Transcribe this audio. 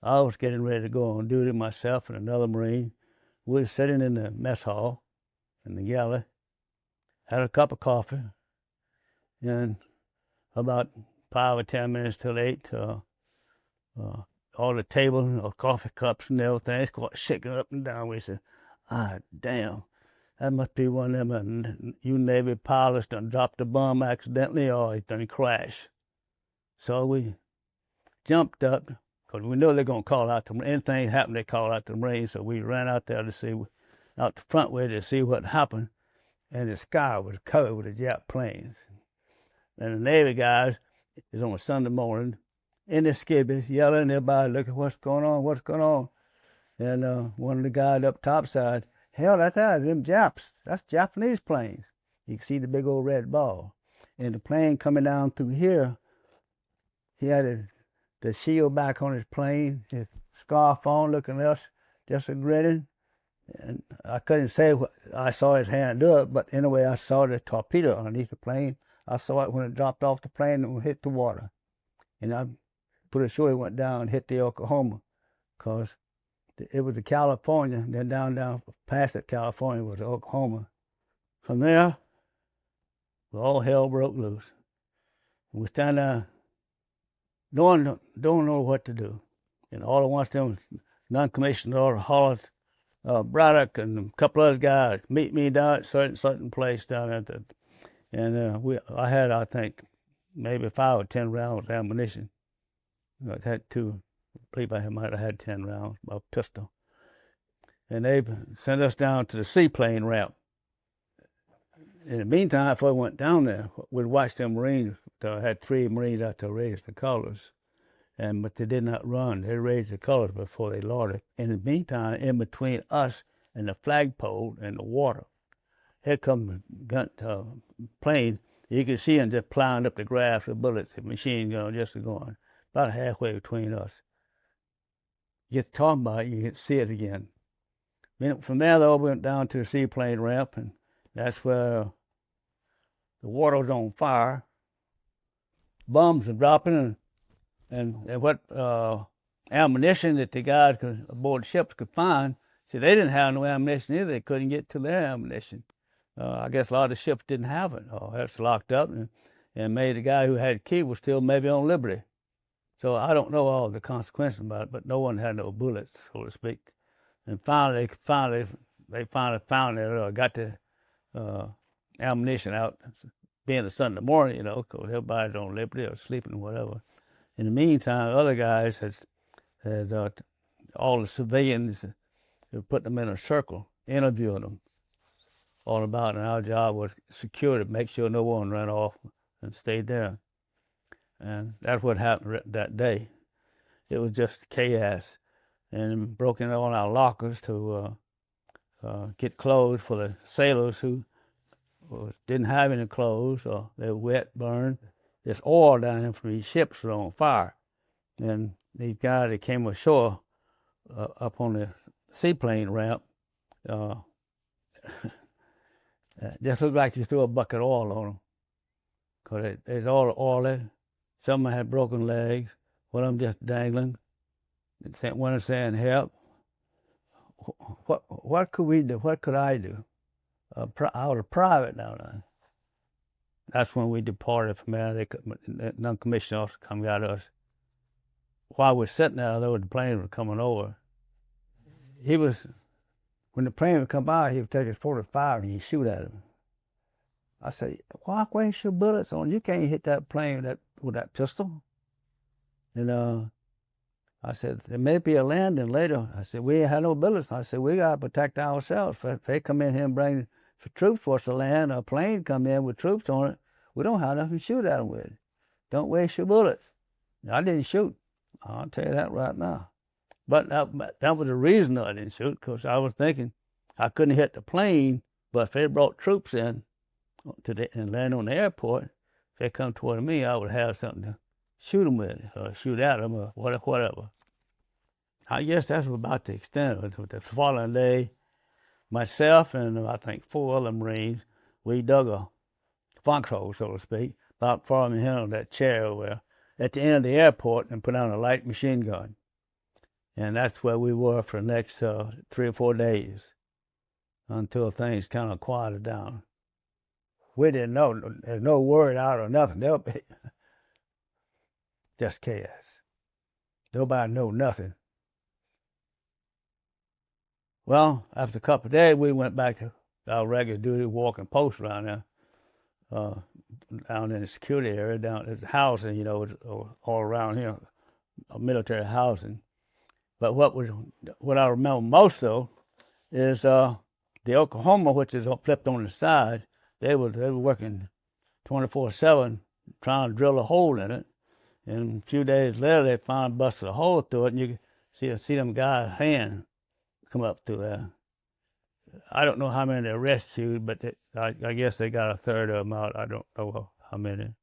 I was getting ready to go on duty myself and another Marine. We were sitting in the mess hall in the galley, had a cup of coffee, and about 5 or 10 minutes till 8, all the tables, coffee cups and everything, it's quite shaking up and down. We said, ah, damn, that must be one of them you Navy pilots done dropped a bomb accidentally or it done crashed. So we jumped up, because we know they're going to call out to anything happened, they call out to the Marines. So we ran out there to see, out the front way to see what happened. And the sky was covered with the Jap planes. And the Navy guys is on a Sunday morning in the skibbies yelling, everybody looking, what's going on? And one of the guys up top said, hell, that's them Japs. That's Japanese planes. You can see the big old red ball. And the plane coming down through here, he had the shield back on his plane, his scarf on, looking at us, just a grinning. And I couldn't say what I saw his hand do it, but anyway, I saw the torpedo underneath the plane. I saw it when it dropped off the plane and hit the water. And I'm pretty sure it went down and hit the Oklahoma, because it was the California, then down past the California was the Oklahoma. From there, all hell broke loose. We stand there, don't know what to do. And all at once, them non-commissioned order hollered, Braddock and a couple other guys, meet me down at certain place down at the, and I had, I think, maybe 5 or 10 rounds of ammunition. I had two, I believe I might have had 10 rounds, a pistol. And they sent us down to the seaplane ramp. In the meantime, before we went down there, we'd watched them Marines. I had 3 Marines out there raise the colors. But they did not run. They raised the colors before they lowered it. In the meantime, in between us and the flagpole and the water, here comes the plane. You can see them just plowing up the grass with bullets, the machine gun just going about halfway between us. You get talking about it, you can see it again. From there, though, we went down to the seaplane ramp, and that's where the water was on fire. Bombs are dropping, and what ammunition that the guys aboard ships could find. See, they didn't have no ammunition either. They couldn't get to their ammunition. I guess a lot of the ships didn't have it. It's locked up, and maybe the guy who had the key was still maybe on liberty. So I don't know all the consequences about it, but no one had no bullets, so to speak. And finally, they finally found it, got the ammunition out, being a Sunday morning, because everybody's on liberty or sleeping or whatever. In the meantime, other guys had all the civilians, put them in a circle, interviewing them all about it. And our job was security, make sure no one ran off and stayed there. And that's what happened that day. It was just chaos. And broke into all our lockers to get clothes for the sailors who didn't have any clothes, or they were wet, burned. This oil down here from these ships was on fire. And these guys that came ashore up on the seaplane ramp, just looked like you threw a bucket of oil on them. Because it's all oily. Some of them had broken legs, one of them just dangling. One was saying, help. What could we do? What could I do? I was a private down there. That's when we departed from there. The non-commissioned officer come got us. While we're sitting there, though, the plane was coming over. When the plane would come by, he would take his .45 and he'd shoot at him. I said, why waste your bullets on? You can't hit that plane with that pistol. And I said, there may be a landing later. I said, we ain't had no bullets. I said, we got to protect ourselves. If they come in here and bring for troops for us to land, or a plane come in with troops on it, we don't have nothing to shoot at them with. Don't waste your bullets. I didn't shoot. I'll tell you that right now. But that was the reason I didn't shoot, because I was thinking I couldn't hit the plane, but if they brought troops in and land on the airport, if they come toward me, I would have something to shoot them with, or shoot at them, or whatever. I guess that's about the extent of it. With the following day, myself and I think 4 other Marines, we dug a foxhole, so to speak, about following him on that chair where at the end of the airport, and put on a light machine gun. And that's where we were for the next 3 or 4 days until things kind of quieted down. We didn't know. There's no word out or nothing. They'll be just chaos. Nobody know nothing. Well, after a couple of days, we went back to our regular duty walking post around there, down in the security area, down at the housing, you know, all around here, military housing. But what I remember most though is the Oklahoma, which is flipped on the side. They were working 24/7 trying to drill a hole in it. And a few days later, they finally busted a hole through it, and you could see them guys' hand come up through there. I don't know how many they rescued, but I guess they got a third of them out. I don't know how many.